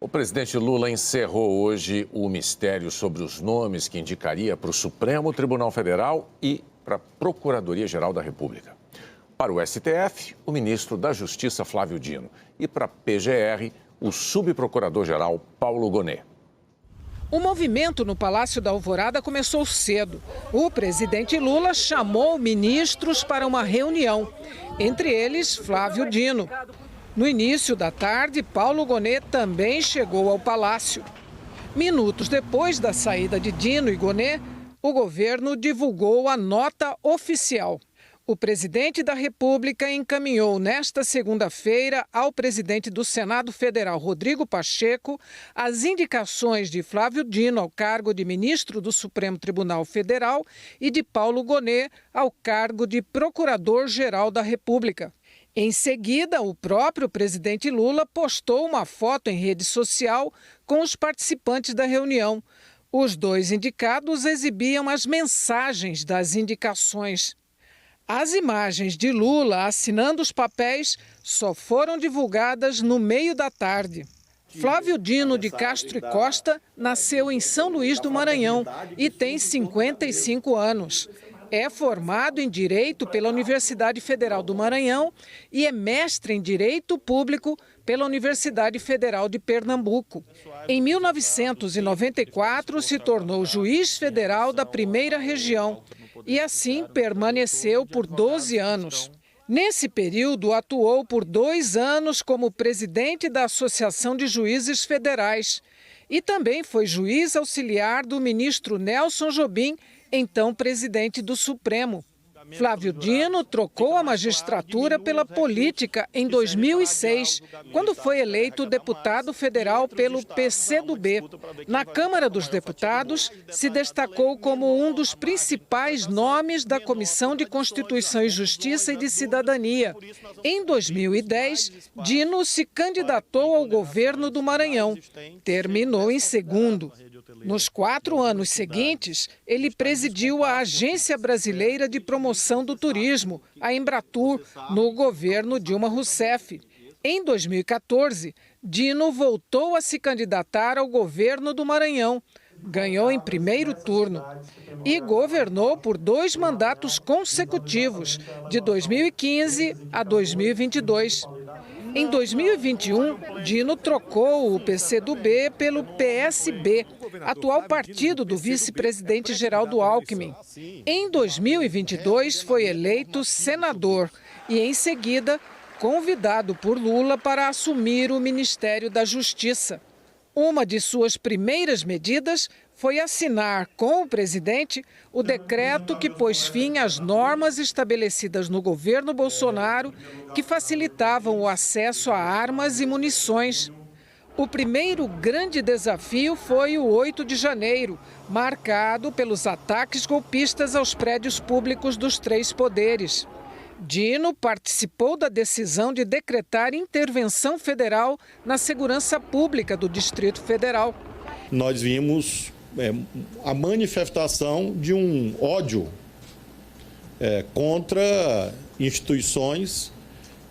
O presidente Lula encerrou hoje o mistério sobre os nomes que indicaria para o Supremo Tribunal Federal e para a Procuradoria-Geral da República. Para o STF, o ministro da Justiça, Flávio Dino. E para a PGR, o subprocurador-geral, Paulo Gonet. O movimento no Palácio da Alvorada começou cedo. O presidente Lula chamou ministros para uma reunião, entre eles Flávio Dino. No início da tarde, Paulo Gonet também chegou ao Palácio. Minutos depois da saída de Dino e Gonet, o governo divulgou a nota oficial. O presidente da República encaminhou nesta segunda-feira ao presidente do Senado Federal, Rodrigo Pacheco, as indicações de Flávio Dino ao cargo de ministro do Supremo Tribunal Federal e de Paulo Gonet ao cargo de Procurador-Geral da República. Em seguida, o próprio presidente Lula postou uma foto em rede social com os participantes da reunião. Os dois indicados exibiam as mensagens das indicações. As imagens de Lula assinando os papéis só foram divulgadas no meio da tarde. Flávio Dino de Castro e Costa nasceu em São Luís do Maranhão e tem 55 anos. É formado em Direito pela Universidade Federal do Maranhão e é mestre em Direito Público pela Universidade Federal de Pernambuco. Em 1994, se tornou juiz federal da Primeira Região e assim permaneceu por 12 anos. Nesse período, atuou por 2 anos como presidente da Associação de Juízes Federais e também foi juiz auxiliar do ministro Nelson Jobim, então presidente do Supremo. Flávio Dino trocou a magistratura pela política em 2006, quando foi eleito deputado federal pelo PCdoB. Na Câmara dos Deputados, se destacou como um dos principais nomes da Comissão de Constituição e Justiça e de Cidadania. Em 2010, Dino se candidatou ao governo do Maranhão. Terminou em segundo. Nos 4 anos seguintes, ele presidiu a Agência Brasileira de Promoção do Turismo, a Embratur, no governo Dilma Rousseff. Em 2014, Dino voltou a se candidatar ao governo do Maranhão. Ganhou em primeiro turno e governou por 2 mandatos consecutivos, de 2015 a 2022. Em 2021, Dino trocou o PCdoB pelo PSB, atual partido do vice-presidente Geraldo Alckmin. Em 2022, foi eleito senador e, em seguida, convidado por Lula para assumir o Ministério da Justiça. Uma de suas primeiras medidas foi assinar com o presidente o decreto que pôs fim às normas estabelecidas no governo Bolsonaro que facilitavam o acesso a armas e munições. O primeiro grande desafio foi o 8 de janeiro, marcado pelos ataques golpistas aos prédios públicos dos 3 poderes. Dino participou da decisão de decretar intervenção federal na segurança pública do Distrito Federal. Nós vimos a manifestação de um ódio contra instituições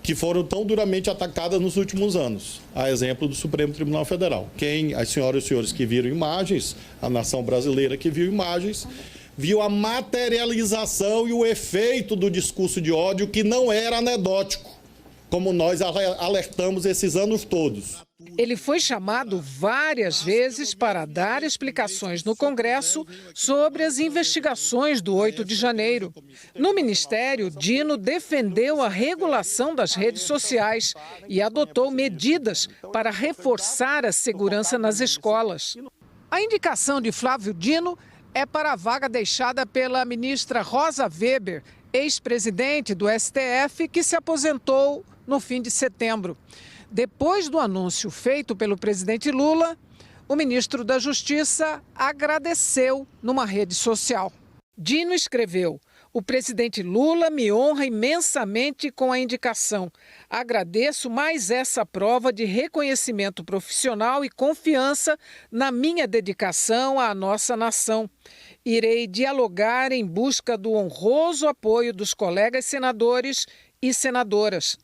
que foram tão duramente atacadas nos últimos anos, a exemplo do Supremo Tribunal Federal. As senhoras e os senhores que viram imagens, a nação brasileira que viu imagens, viu a materialização e o efeito do discurso de ódio que não era anedótico, como nós alertamos esses anos todos. Ele foi chamado várias vezes para dar explicações no Congresso sobre as investigações do 8 de janeiro. No Ministério, Dino defendeu a regulação das redes sociais e adotou medidas para reforçar a segurança nas escolas. A indicação de Flávio Dino é para a vaga deixada pela ministra Rosa Weber, ex-presidente do STF, que se aposentou no fim de setembro. Depois do anúncio feito pelo presidente Lula, o ministro da Justiça agradeceu numa rede social. Dino escreveu: "O presidente Lula me honra imensamente com a indicação. Agradeço mais essa prova de reconhecimento profissional e confiança na minha dedicação à nossa nação. Irei dialogar em busca do honroso apoio dos colegas senadores e senadoras."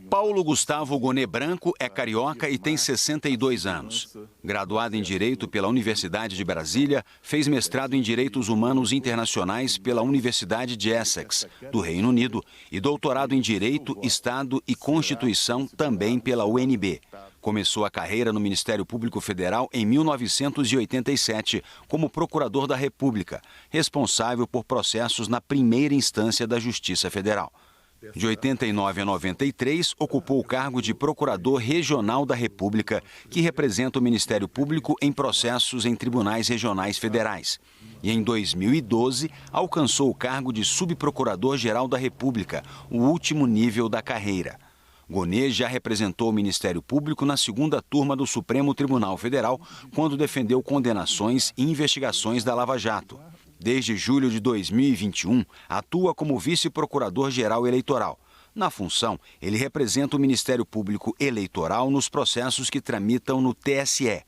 Paulo Gustavo Gonê Branco é carioca e tem 62 anos. Graduado em Direito pela Universidade de Brasília, fez mestrado em Direitos Humanos Internacionais pela Universidade de Essex, do Reino Unido, e doutorado em Direito, Estado e Constituição também pela UNB. Começou a carreira no Ministério Público Federal em 1987 como procurador da República, responsável por processos na primeira instância da Justiça Federal. De 89 a 93, ocupou o cargo de Procurador Regional da República, que representa o Ministério Público em processos em tribunais regionais federais. E em 2012, alcançou o cargo de Subprocurador-Geral da República, o último nível da carreira. Gonê já representou o Ministério Público na segunda turma do Supremo Tribunal Federal, quando defendeu condenações e investigações da Lava Jato. Desde julho de 2021, atua como vice-procurador-geral eleitoral. Na função, ele representa o Ministério Público Eleitoral nos processos que tramitam no TSE.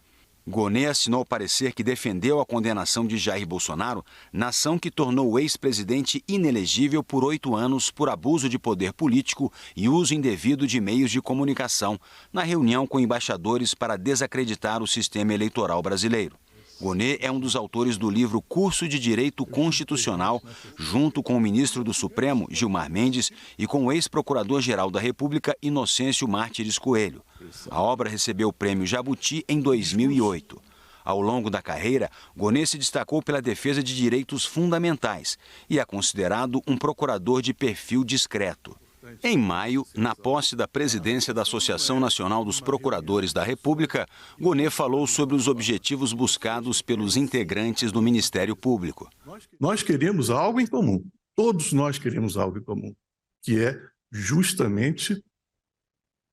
Gonê assinou parecer que defendeu a condenação de Jair Bolsonaro na ação que tornou o ex-presidente inelegível por 8 anos por abuso de poder político e uso indevido de meios de comunicação, na reunião com embaixadores para desacreditar o sistema eleitoral brasileiro. Gonê é um dos autores do livro Curso de Direito Constitucional, junto com o ministro do Supremo, Gilmar Mendes, e com o ex-procurador-geral da República, Inocêncio Mártires Coelho. A obra recebeu o Prêmio Jabuti em 2008. Ao longo da carreira, Gonê se destacou pela defesa de direitos fundamentais e é considerado um procurador de perfil discreto. Em maio, na posse da presidência da Associação Nacional dos Procuradores da República, Gonê falou sobre os objetivos buscados pelos integrantes do Ministério Público. Nós queremos algo em comum, todos nós queremos algo em comum, que é justamente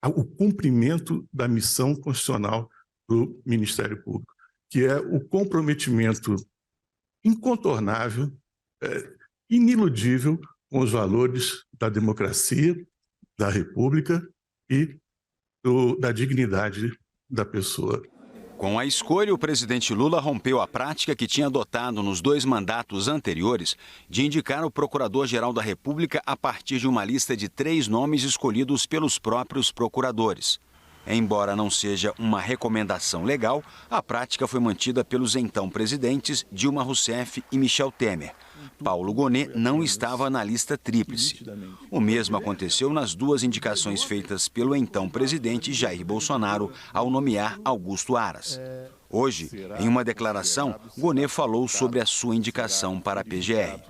o cumprimento da missão constitucional do Ministério Público, que é o comprometimento incontornável, iniludível, com os valores da democracia, da República e da dignidade da pessoa. Com a escolha, o presidente Lula rompeu a prática que tinha adotado nos 2 mandatos anteriores de indicar o Procurador-Geral da República a partir de uma lista de 3 nomes escolhidos pelos próprios procuradores. Embora não seja uma recomendação legal, a prática foi mantida pelos então presidentes Dilma Rousseff e Michel Temer. Paulo Gonê não estava na lista tríplice. O mesmo aconteceu nas 2 indicações feitas pelo então presidente Jair Bolsonaro ao nomear Augusto Aras. Hoje, em uma declaração, Gonê falou sobre a sua indicação para a PGR.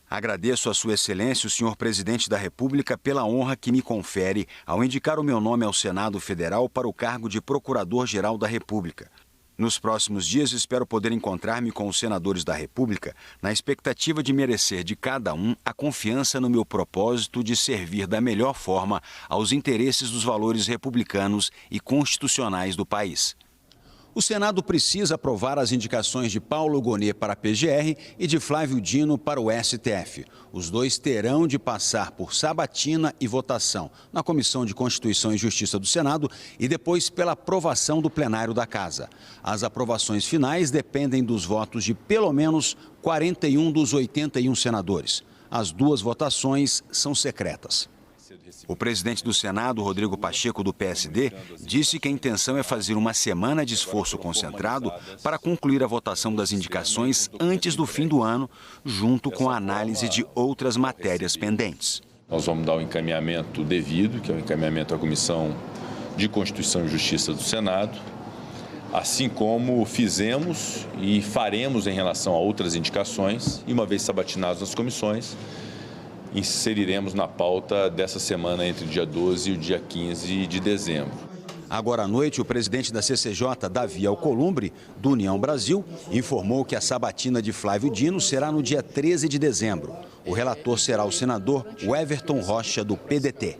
Agradeço a Sua Excelência, o senhor Presidente da República, pela honra que me confere ao indicar o meu nome ao Senado Federal para o cargo de Procurador-Geral da República. Nos próximos dias, espero poder encontrar-me com os senadores da República na expectativa de merecer de cada um a confiança no meu propósito de servir da melhor forma aos interesses dos valores republicanos e constitucionais do país. O Senado precisa aprovar as indicações de Paulo Gonê para a PGR e de Flávio Dino para o STF. Os 2 terão de passar por sabatina e votação na Comissão de Constituição e Justiça do Senado e depois pela aprovação do plenário da Casa. As aprovações finais dependem dos votos de pelo menos 41 dos 81 senadores. As 2 votações são secretas. O presidente do Senado, Rodrigo Pacheco, do PSD, disse que a intenção é fazer uma semana de esforço concentrado para concluir a votação das indicações antes do fim do ano, junto com a análise de outras matérias pendentes. Nós vamos dar o encaminhamento devido, que é o encaminhamento à Comissão de Constituição e Justiça do Senado, assim como fizemos e faremos em relação a outras indicações, e uma vez sabatinadas as comissões, inseriremos na pauta dessa semana entre o dia 12 e o dia 15 de dezembro. Agora à noite, o presidente da CCJ, Davi Alcolumbre, do União Brasil, informou que a sabatina de Flávio Dino será no dia 13 de dezembro. O relator será o senador Everton Rocha, do PDT.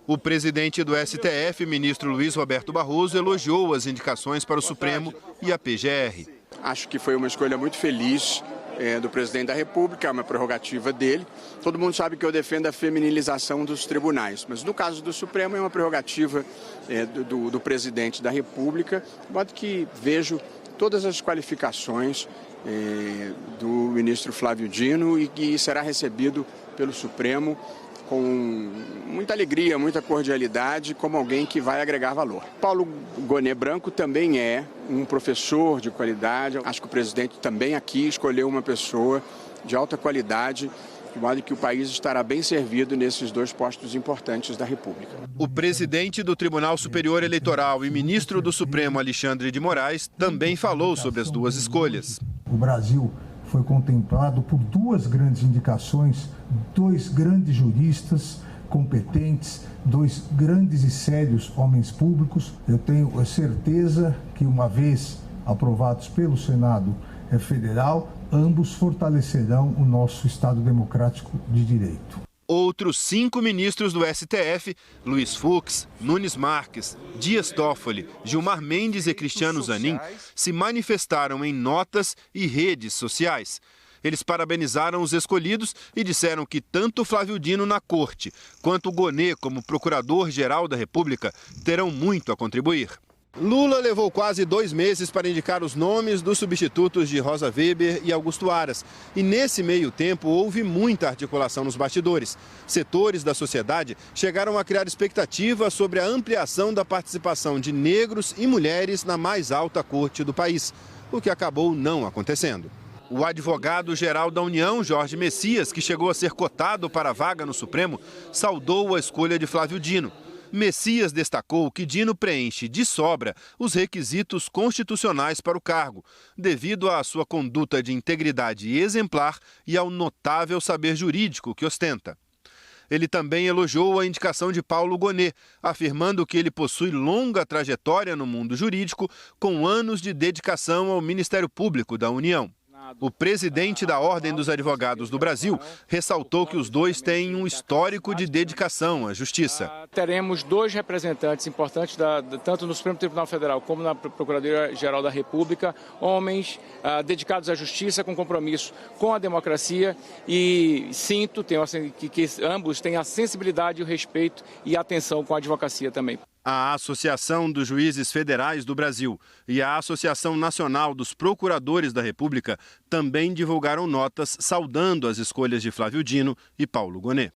O presidente do STF, ministro Luiz Roberto Barroso, elogiou as indicações para o Supremo e a PGR. Acho que foi uma escolha muito feliz do presidente da República, é uma prerrogativa dele. Todo mundo sabe que eu defendo a feminilização dos tribunais, mas no caso do Supremo é uma prerrogativa do presidente da República, de modo que vejo todas as qualificações do ministro Flávio Dino e que será recebido pelo Supremo com muita alegria, muita cordialidade, como alguém que vai agregar valor. Paulo Gonet Branco também é um professor de qualidade. Acho que o presidente também aqui escolheu uma pessoa de alta qualidade, de modo que o país estará bem servido nesses dois postos importantes da República. O presidente do Tribunal Superior Eleitoral e ministro do Supremo, Alexandre de Moraes, também falou sobre as duas escolhas. O Brasil foi contemplado por duas grandes indicações, dois grandes juristas competentes, dois grandes e sérios homens públicos. Eu tenho certeza que, uma vez aprovados pelo Senado Federal, ambos fortalecerão o nosso Estado democrático de direito. Outros 5 ministros do STF, Luiz Fux, Nunes Marques, Dias Toffoli, Gilmar Mendes e Cristiano Zanin, se manifestaram em notas e redes sociais. Eles parabenizaram os escolhidos e disseram que tanto Flávio Dino na corte, quanto Gonet como procurador-geral da República terão muito a contribuir. Lula levou quase 2 meses para indicar os nomes dos substitutos de Rosa Weber e Augusto Aras. E nesse meio tempo houve muita articulação nos bastidores. Setores da sociedade chegaram a criar expectativa sobre a ampliação da participação de negros e mulheres na mais alta corte do país, o que acabou não acontecendo. O advogado-geral da União, Jorge Messias, que chegou a ser cotado para a vaga no Supremo, saudou a escolha de Flávio Dino. Messias destacou que Dino preenche de sobra os requisitos constitucionais para o cargo, devido à sua conduta de integridade exemplar e ao notável saber jurídico que ostenta. Ele também elogiou a indicação de Paulo Gonet, afirmando que ele possui longa trajetória no mundo jurídico, com anos de dedicação ao Ministério Público da União. O presidente da Ordem dos Advogados do Brasil ressaltou que os dois têm um histórico de dedicação à justiça. Teremos 2 representantes importantes, tanto no Supremo Tribunal Federal como na Procuradoria-Geral da República, homens dedicados à justiça, com compromisso com a democracia, e sinto que ambos têm a sensibilidade, o respeito e a atenção com a advocacia também. A Associação dos Juízes Federais do Brasil e a Associação Nacional dos Procuradores da República também divulgaram notas saudando as escolhas de Flávio Dino e Paulo Gonet.